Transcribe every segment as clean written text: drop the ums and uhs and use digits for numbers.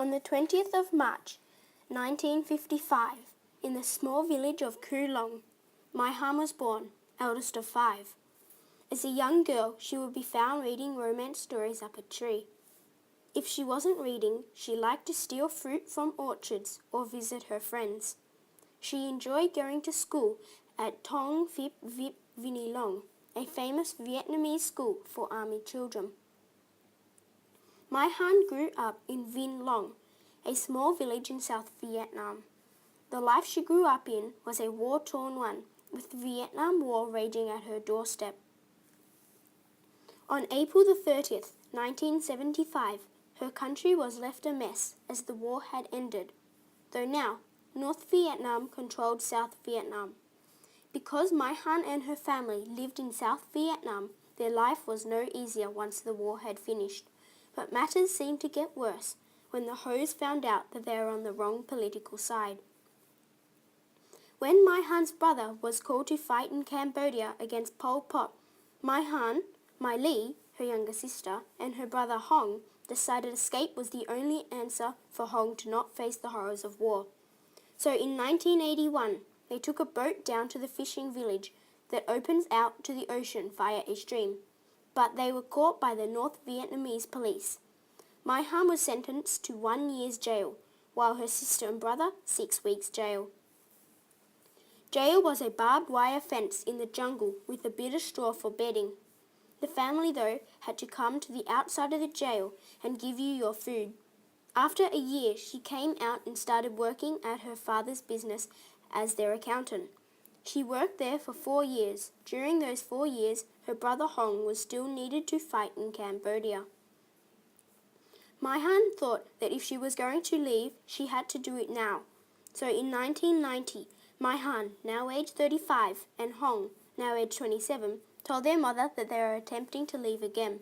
On the 20th of March, 1955, in the small village of Kulong, Mai Han was born, eldest of 5. As a young girl, she would be found reading romance stories up a tree. If she wasn't reading, she liked to steal fruit from orchards or visit her friends. She enjoyed going to school at Tong Phip Vip Vinilong, a famous Vietnamese school for army children. Mai Han grew up in Vinh Long, a small village in South Vietnam. The life she grew up in was a war-torn one, with the Vietnam War raging at her doorstep. On April the 30th, 1975, her country was left a mess as the war had ended, though now North Vietnam controlled South Vietnam. Because Mai Han and her family lived in South Vietnam, their life was no easier once the war had finished, but matters seemed to get worse when the Hos found out that they were on the wrong political side. When Mai Han's brother was called to fight in Cambodia against Pol Pot, Mai Han, Mai Ly, her younger sister, and her brother Hong decided escape was the only answer for Hong to not face the horrors of war. So in 1981, they took a boat down to the fishing village that opens out to the ocean via a stream, but they were caught by the North Vietnamese police. Mai Han was sentenced to 1 year's jail, while her sister and brother 6 weeks jail. Jail was a barbed wire fence in the jungle with a bit of straw for bedding. The family, though, had to come to the outside of the jail and give you your food. After a year, she came out and started working at her father's business as their accountant. She worked there for 4 years. During those 4 years, her brother Hong was still needed to fight in Cambodia. Mai Han thought that if she was going to leave, she had to do it now. So in 1990, Mai Han, now aged 35, and Hong, now aged 27, told their mother that they were attempting to leave again.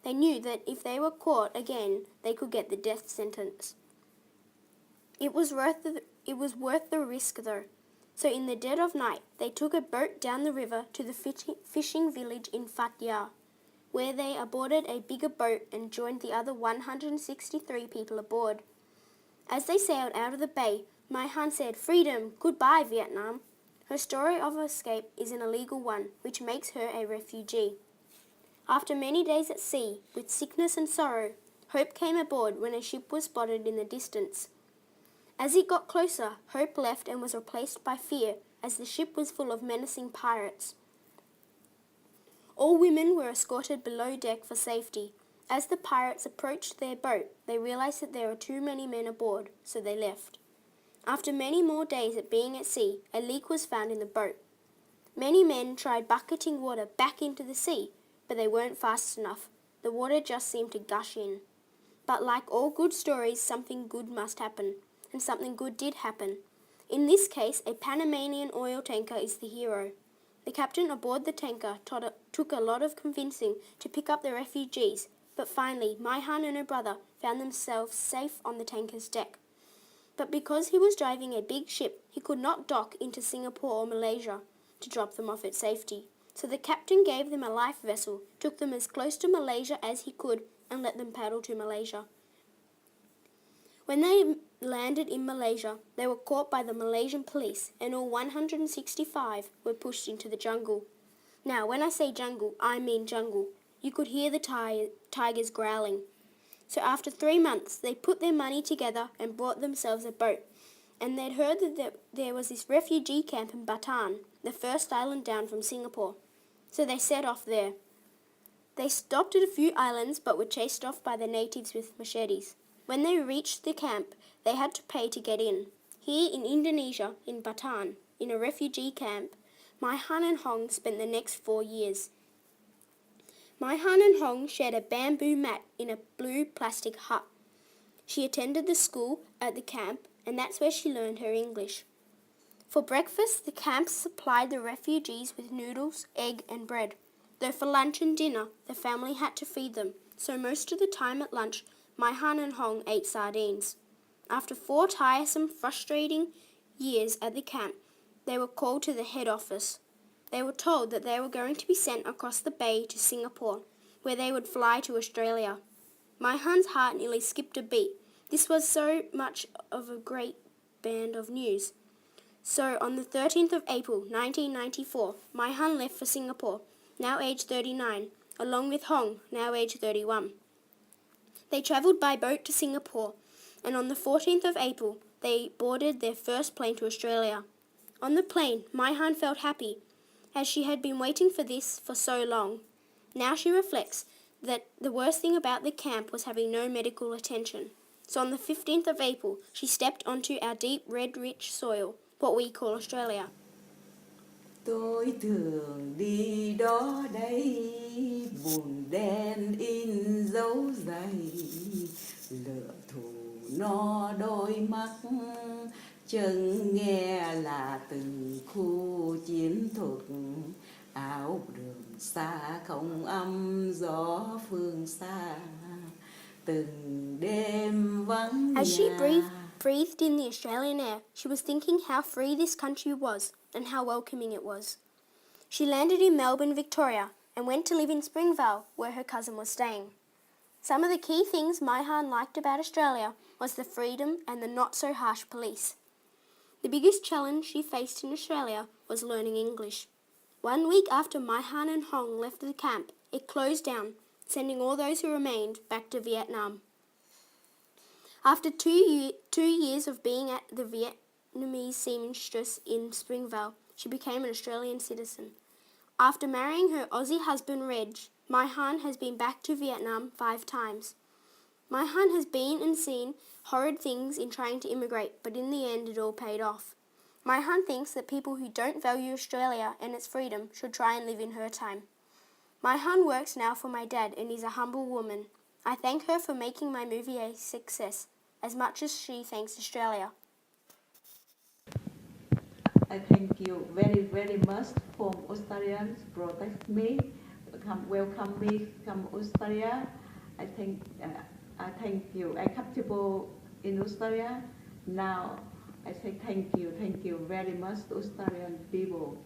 They knew that if they were caught again, they could get the death sentence. It was worth the risk though. So in the dead of night, they took a boat down the river to the fishing village in Phat Ya, where they boarded a bigger boat and joined the other 163 people aboard. As they sailed out of the bay, Mai Han said, "Freedom! Goodbye, Vietnam!" Her story of escape is an illegal one, which makes her a refugee. After many days at sea, with sickness and sorrow, Hope came aboard when a ship was spotted in the distance. As it got closer, Hope left and was replaced by Fear, as the ship was full of menacing pirates. All women were escorted below deck for safety. As the pirates approached their boat, they realized that there were too many men aboard, so they left. After many more days of being at sea, a leak was found in the boat. Many men tried bucketing water back into the sea, but they weren't fast enough. The water just seemed to gush in. But like all good stories, something good must happen, and something good did happen. In this case, a Panamanian oil tanker is the hero. The captain aboard the tanker took a lot of convincing to pick up the refugees, but finally, Mai Han and her brother found themselves safe on the tanker's deck. But because he was driving a big ship, he could not dock into Singapore or Malaysia to drop them off at safety. So the captain gave them a life vessel, took them as close to Malaysia as he could, and let them paddle to Malaysia. When they landed in Malaysia, they were caught by the Malaysian police, and all 165 were pushed into the jungle. Now, when I say jungle, I mean jungle. You could hear the tigers growling. So after 3 months, they put their money together and bought themselves a boat. And they'd heard that there was this refugee camp in Bataan, the first island down from Singapore. So they set off there. They stopped at a few islands but were chased off by the natives with machetes. When they reached the camp, they had to pay to get in. Here in Indonesia, in Bataan, in a refugee camp, Mai Han and Hong spent the next 4 years. Mai Han and Hong shared a bamboo mat in a blue plastic hut. She attended the school at the camp, and that's where she learned her English. For breakfast, the camp supplied the refugees with noodles, egg and bread, though for lunch and dinner, the family had to feed them, so most of the time at lunch, Mai Han and Hong ate sardines. After 4 tiresome, frustrating years at the camp, they were called to the head office. They were told that they were going to be sent across the bay to Singapore, where they would fly to Australia. Mai Han's heart nearly skipped a beat. This was so much of a great band of news. So on the 13th of April 1994, my Han left for Singapore, now aged 39, along with Hong, now aged 31. They travelled by boat to Singapore, and on the 14th of April, they boarded their first plane to Australia. On the plane, my Han felt happy, as she had been waiting for this for so long. Now she reflects that the worst thing about the camp was having no medical attention. So on the 15th of April, she stepped onto our deep red rich soil, what we call Australia. Tôi thường đi đó đây, bùn đen in dấu giày, lửa thù no đôi mắt, chân nghe là từng khu chiến thuật, áo đường xa không âm gió phương xa, từng đêm vắng nhà. As she breathed in the Australian air, she was thinking how free this country was and how welcoming it was. She landed in Melbourne, Victoria, and went to live in Springvale, where her cousin was staying. Some of the key things my Han liked about Australia was the freedom and the not-so-harsh police. The biggest challenge she faced in Australia was learning English. 1 week after my Han and Hong left the camp, it closed down, sending all those who remained back to Vietnam. After 2 years of being at the Vietnamese seamstress in Springvale, she became an Australian citizen. After marrying her Aussie husband Reg, my Han has been back to Vietnam 5 times. My Han has been and seen horrid things in trying to immigrate, but in the end it all paid off. My Han thinks that people who don't value Australia and its freedom should try and live in her time. My Han works now for my dad and is a humble woman. I thank her for making my movie a success, as much as she thanks Australia. I thank you very, very much for Australians protect me, welcome me, come Australia. I thank you. I'm comfortable in Australia. Now I say thank you very much to Australian people.